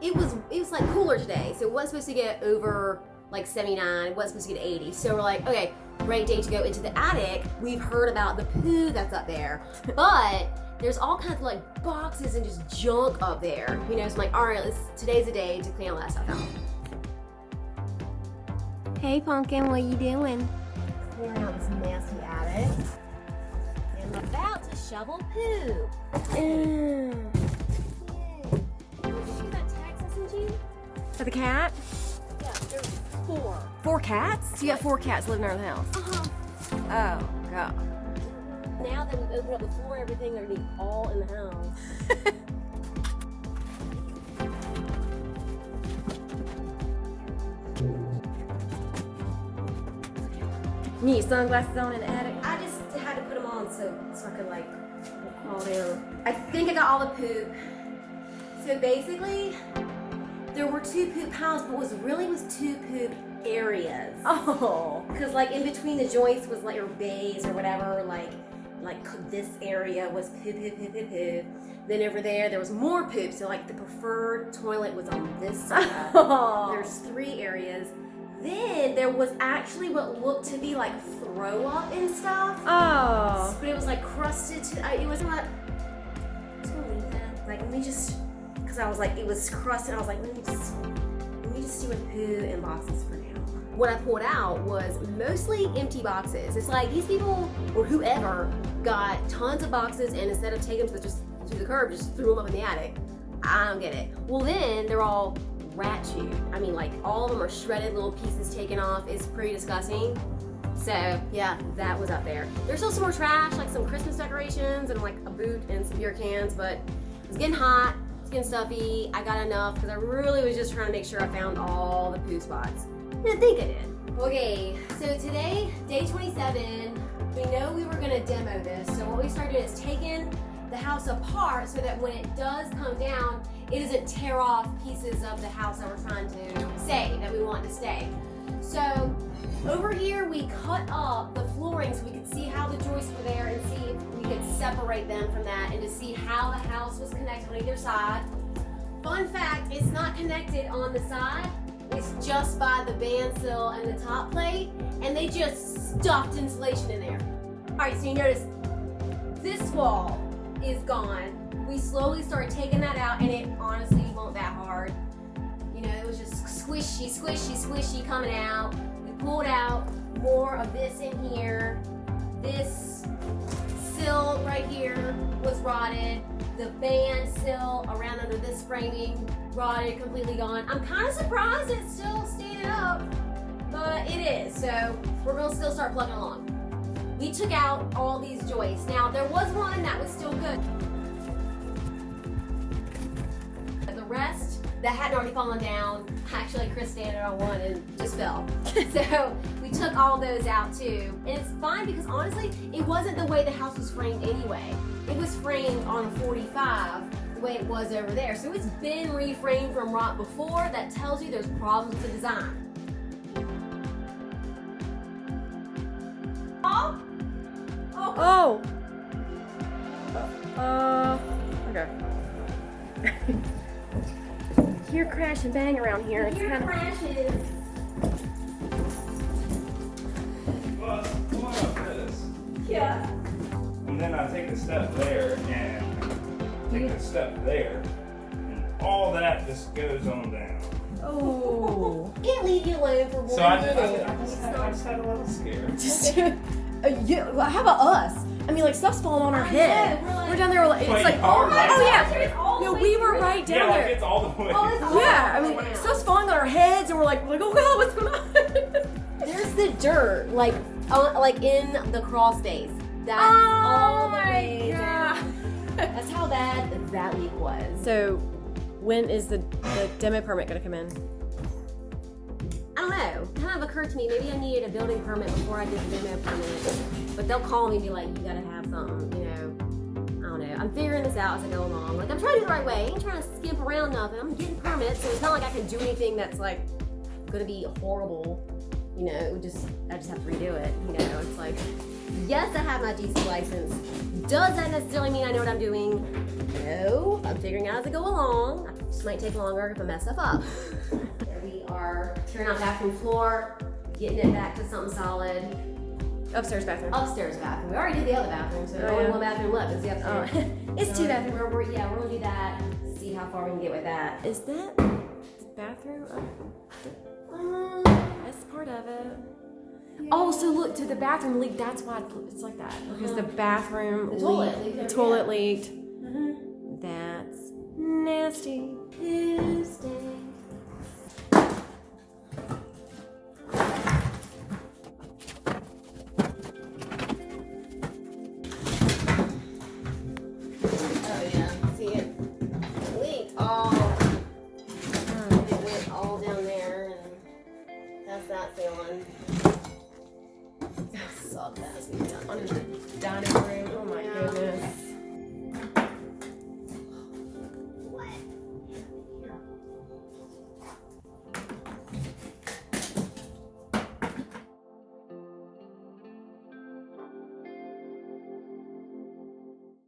it was like cooler today, so it wasn't supposed to get over like 79. It wasn't supposed to get 80. So we're like, okay, great day to go into the attic. We've heard about the poo that's up there, but there's all kinds of like boxes and just junk up there. You know, so I'm like, all right, today's the day to clean all that stuff out. Hey, Pumpkin, what you doing? Clearing out this nasty attic. And I'm about to shovel poo. Did you see that text I sent you? For the cat? Yeah, there's 4. 4 cats? So you got 4 cats living in the house? Uh-huh. Oh, God. Now that we've opened up the floor and everything, they're gonna be all in the house. You need your sunglasses on in the attic? I just had to put them on so I could like crawl down. I think I got all the poop. So basically, there were 2 poop piles, but was 2 poop areas. Oh. Because like in between the joints was like, or bays or whatever, like this area was poo. Then over there was more poop. So like the preferred toilet was on this side. Oh. There's 3 areas. Then there was actually what looked to be like throw up and stuff. Oh. But it was like crusted to, it was not, I'm just gonna leave that. Like, let me just, because I was like, it was crusted. I was like, let me just do with poo and boxes for now. What I pulled out was mostly empty boxes. It's like these people or whoever got tons of boxes and instead of taking them to the curb, just threw them up in the attic. I don't get it. Well, then they're all rat chewed. I mean, like all of them are shredded, little pieces taken off. It's pretty disgusting. So yeah, that was up there. There's still some more trash, like some Christmas decorations and like a boot and some beer cans, but it was getting hot, it's getting stuffy. I got enough because I really was just trying to make sure I found all the poo spots. And I think I did. Okay, so today, day 27, we know we were gonna demo this. So what we started is taking the house apart so that when it does come down, it doesn't tear off pieces of the house that we're trying to save, that we want to stay. So over here, we cut up the flooring so we could see how the joists were there and see if we could separate them from that and to see how the house was connected on either side. Fun fact, it's not connected on the side. It's just by the bandsaw and the top plate, and they just stuffed insulation in there. All right, so you notice this wall is gone. We slowly started taking that out, and it honestly wasn't that hard. You know, it was just squishy coming out. We pulled out more of this in here. This sill right here was rotted. The band sill around under this framing, rotted, completely gone. I'm kind of surprised it's still standing up, but it is. So we're gonna still start plugging along. We took out all these joists. Now there was one that was still good. The rest that hadn't already fallen down, actually Chris standing on one and just fell. So we took all those out too. And it's fine because honestly, it wasn't the way the house was framed anyway. It was framed on a 45 the way it was over there. So it's been reframed from rot before. That tells you there's problems with the design. Oh! Oh! Okay. Hear crash and bang around here. It's Here kind of crashes. Well, come on up this. Yeah. And then I take a step there and take a step there. And all that just goes on down. Oh. Can't leave you alone for 1 So I minute. just had a little scare. Just well, how about us? I mean, like stuff's falling on our head. We're down there. It's Wait, like, you are right oh down yeah. there. No, we were right down Yeah, like there. it's all the way. Oh, it's all Yeah, I mean, the way down. stuff's falling on our heads, and we're like, oh god, what's going on? There's the dirt, like in the crawl space. That's all the way down. That's how bad that leak was. So, when is the demo permit going to come in? I don't know. It kind of occurred to me, maybe I needed a building permit before I did the demo permit. But they'll call me and be like, you gotta have something, you know. I don't know. I'm figuring this out as I go along. Like, I'm trying to do it the right way. I ain't trying to skimp around nothing. I'm getting permits, so it's not like I can do anything that's like gonna be horrible. You know, I just have to redo it. You know, it's like Yes, I have my DC license. Does that necessarily mean I know what I'm doing? No, I'm figuring it out as I go along. It just might take longer if I mess stuff up. There we are, tearing out bathroom floor, getting it back to something solid. Upstairs bathroom. Upstairs bathroom. We already did the other bathroom, so there's only one bathroom left. It's the upstairs. It's two bathrooms. We're gonna do that. See how far we can get with that. Is that bathroom? That's part of it. Yeah. Oh, so look, to the bathroom leak. That's why it's like that. Because the bathroom toilet leaked. That's nasty. Tuesday. That feeling. Suck that. Under the dining